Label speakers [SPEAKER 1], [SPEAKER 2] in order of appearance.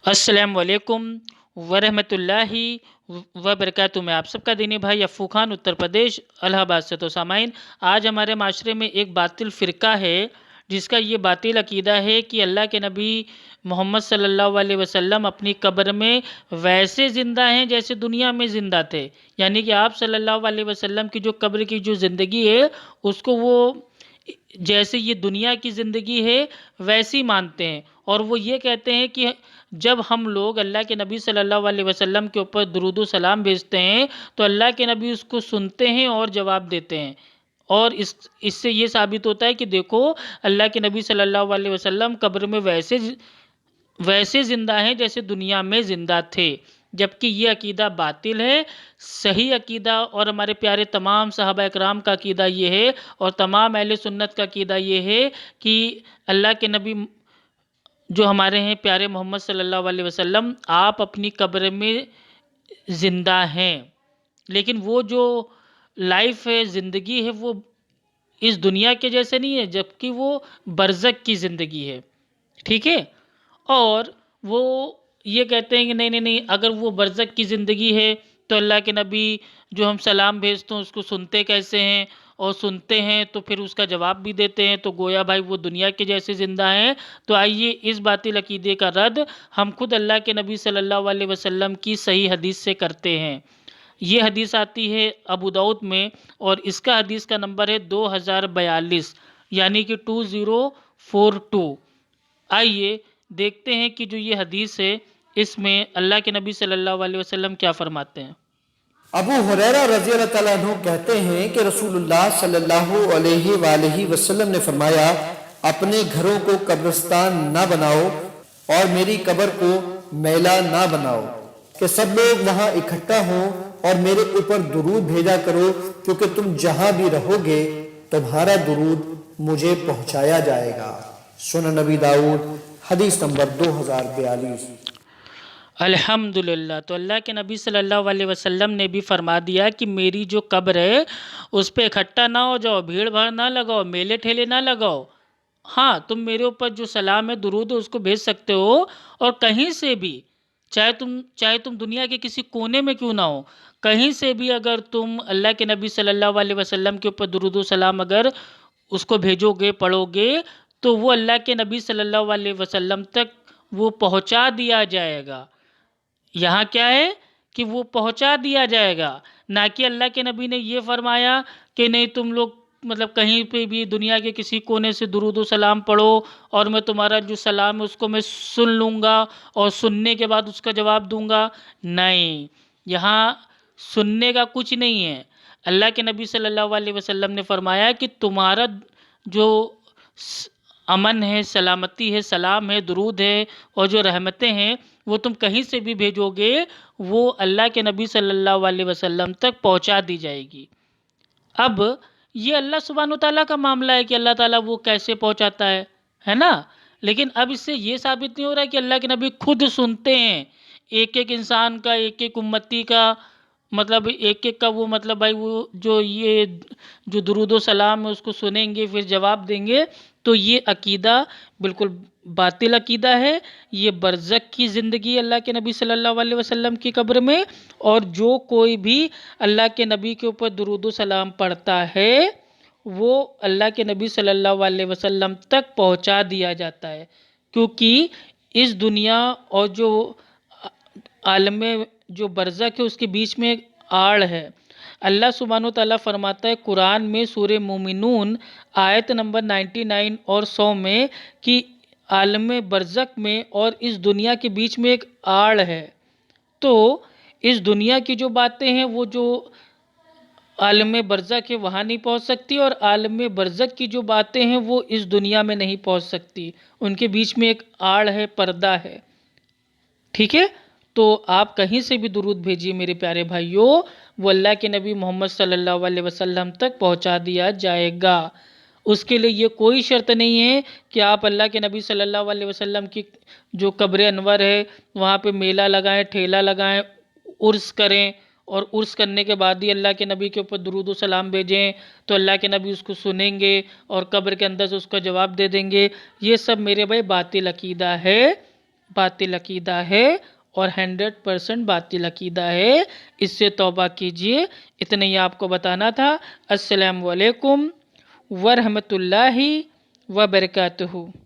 [SPEAKER 1] السلام علیکم ورحمۃ اللہ وبرکاتہ۔ میں آپ سب کا دینی بھائی افو خان، اتر پردیش الہ آباد سے۔ تو سامعین، آج ہمارے معاشرے میں ایک باطل فرقہ ہے جس کا یہ باطل عقیدہ ہے کہ اللہ کے نبی محمد صلی اللہ علیہ وسلم اپنی قبر میں ویسے زندہ ہیں جیسے دنیا میں زندہ تھے، یعنی کہ آپ صلی اللہ علیہ وسلم کی جو قبر کی جو زندگی ہے اس کو وہ جیسے یہ دنیا کی زندگی ہے ویسی مانتے ہیں، اور وہ یہ کہتے ہیں کہ جب ہم لوگ اللہ کے نبی صلی اللہ علیہ وسلم کے اوپر درود و سلام بھیجتے ہیں تو اللہ کے نبی اس کو سنتے ہیں اور جواب دیتے ہیں، اور اس سے یہ ثابت ہوتا ہے کہ دیکھو اللہ کے نبی صلی اللہ علیہ وسلم قبر میں ویسے زندہ ہیں جیسے دنیا میں زندہ تھے، جبکہ یہ عقیدہ باطل ہے۔ صحیح عقیدہ اور ہمارے پیارے تمام صحابہ اکرام کا عقیدہ یہ ہے، اور تمام اہل سنت کا عقیدہ یہ ہے کہ اللہ کے نبی جو ہمارے ہیں پیارے محمد صلی اللہ علیہ وسلم، آپ اپنی قبر میں زندہ ہیں، لیکن وہ جو لائف ہے، زندگی ہے، وہ اس دنیا کے جیسے نہیں ہے، جبکہ وہ برزخ کی زندگی ہے، ٹھیک ہے۔ اور وہ یہ کہتے ہیں کہ نہیں نہیں نہیں، اگر وہ برزخ کی زندگی ہے تو اللہ کے نبی جو ہم سلام بھیجتے ہیں اس کو سنتے کیسے ہیں، اور سنتے ہیں تو پھر اس کا جواب بھی دیتے ہیں، تو گویا بھائی وہ دنیا کے جیسے زندہ ہیں۔ تو آئیے اس باطل عقیدے کا رد ہم خود اللہ کے نبی صلی اللہ علیہ وسلم کی صحیح حدیث سے کرتے ہیں۔ یہ حدیث آتی ہے ابو داؤد میں، اور اس کا حدیث کا نمبر ہے 2042، یعنی کہ 2042۔ آئیے دیکھتے ہیں کہ جو یہ حدیث ہے اس میں اللہ کے نبی صلی اللہ علیہ وسلم کیا فرماتے ہیں۔
[SPEAKER 2] ابو ہریرہ رضی اللہ تعالیٰ عنہ کہتے ہیں کہ رسول اللہ صلی اللہ علیہ وآلہ وسلم نے فرمایا، اپنے گھروں کو قبرستان نہ بناؤ اور میری قبر کو میلہ نہ بناؤ، کہ سب لوگ وہاں اکٹھا ہوں اور میرے اوپر درود بھیجا کرو، کیونکہ تم جہاں بھی رہو گے تمہارا درود مجھے پہنچایا جائے گا۔ سنن نبی داؤد حدیث نمبر 2042۔
[SPEAKER 1] الحمدللہ۔ تو اللہ کے نبی صلی اللہ علیہ وسلم نے بھی فرما دیا کہ میری جو قبر ہے اس پہ اکٹھا نہ ہو جاؤ، بھیڑ بھاڑ نہ لگاؤ، میلے ٹھیلے نہ لگاؤ۔ ہاں، تم میرے اوپر جو سلام ہے، درود ہے، اس کو بھیج سکتے ہو، اور کہیں سے بھی، چاہے تم دنیا کے کسی کونے میں کیوں نہ ہو، کہیں سے بھی اگر تم اللہ کے نبی صلی اللہ علیہ وسلم کے اوپر درود و سلام اگر اس کو بھیجو گے، پڑھو گے، تو وہ اللہ کے نبی صلی اللہ علیہ وسلم تک وہ پہنچا دیا جائے گا۔ یہاں کیا ہے کہ وہ پہنچا دیا جائے گا، نہ کہ اللہ کے نبی نے یہ فرمایا کہ نہیں تم لوگ مطلب کہیں پہ بھی دنیا کے کسی کونے سے درود و سلام پڑھو اور میں تمہارا جو سلام ہے اس کو میں سن لوں گا اور سننے کے بعد اس کا جواب دوں گا۔ نہیں، یہاں سننے کا کچھ نہیں ہے۔ اللہ کے نبی صلی اللہ علیہ وسلم نے فرمایا کہ تمہارا جو امن ہے، سلامتی ہے، سلام ہے، درود ہے، اور جو رحمتیں ہیں وہ تم کہیں سے بھی بھیجو گے وہ اللہ کے نبی صلی اللہ علیہ وسلم تک پہنچا دی جائے گی۔ اب یہ اللہ سبحانہ وتعالیٰ کا معاملہ ہے کہ اللہ تعالیٰ وہ کیسے پہنچاتا ہے نا، لیکن اب اس سے یہ ثابت نہیں ہو رہا ہے کہ اللہ کے نبی خود سنتے ہیں ایک ایک انسان کا، ایک ایک امتی کا، مطلب ایک ایک کا، وہ مطلب بھائی وہ جو درود و سلام ہے اس کو سنیں گے پھر جواب دیں گے۔ تو یہ عقیدہ بالکل باطل عقیدہ ہے۔ یہ برزخ کی زندگی اللہ کے نبی صلی اللہ علیہ وسلم کی قبر میں، اور جو کوئی بھی اللہ کے نبی کے اوپر درود و سلام پڑھتا ہے وہ اللہ کے نبی صلی اللہ علیہ وسلم تک پہنچا دیا جاتا ہے، کیونکہ اس دنیا اور جو عالم جو برزخ ہے اس کے بیچ میں ایک آڑ ہے۔ اللہ سبحانہ وتعالیٰ فرماتا ہے قرآن میں سورہ مومنون آیت نمبر 99 اور 100 میں کہ عالم برزخ میں اور اس دنیا کے بیچ میں ایک آڑ ہے۔ تو اس دنیا کی جو باتیں ہیں وہ جو عالم برزخ ہے وہاں نہیں پہنچ سکتی، اور عالم برزخ کی جو باتیں ہیں وہ اس دنیا میں نہیں پہنچ سکتی، ان کے بیچ میں ایک آڑ ہے، پردہ ہے، ٹھیک ہے۔ تو آپ کہیں سے بھی درود بھیجیے میرے پیارے بھائیوں، وہ اللہ کے نبی محمد صلی اللہ علیہ وسلم تک پہنچا دیا جائے گا۔ اس کے لیے یہ کوئی شرط نہیں ہے کہ آپ اللہ کے نبی صلی اللہ علیہ وسلم کی جو قبر انور ہے وہاں پہ میلہ لگائیں، ٹھیلا لگائیں، عرس کریں، اور عرس کرنے کے بعد ہی اللہ کے نبی کے اوپر درود و سلام بھیجیں تو اللہ کے نبی اس کو سنیں گے اور قبر کے اندر سے اس کا جواب دے دیں گے۔ یہ سب میرے بھائی باطل عقیدہ ہے، باطل عقیدہ ہے اور 100% باطل عقیدہ ہے، اس سے توبہ کیجئے۔ اتنا ہی آپ کو بتانا تھا۔ السلام علیکم ورحمۃ اللہ وبرکاتہ۔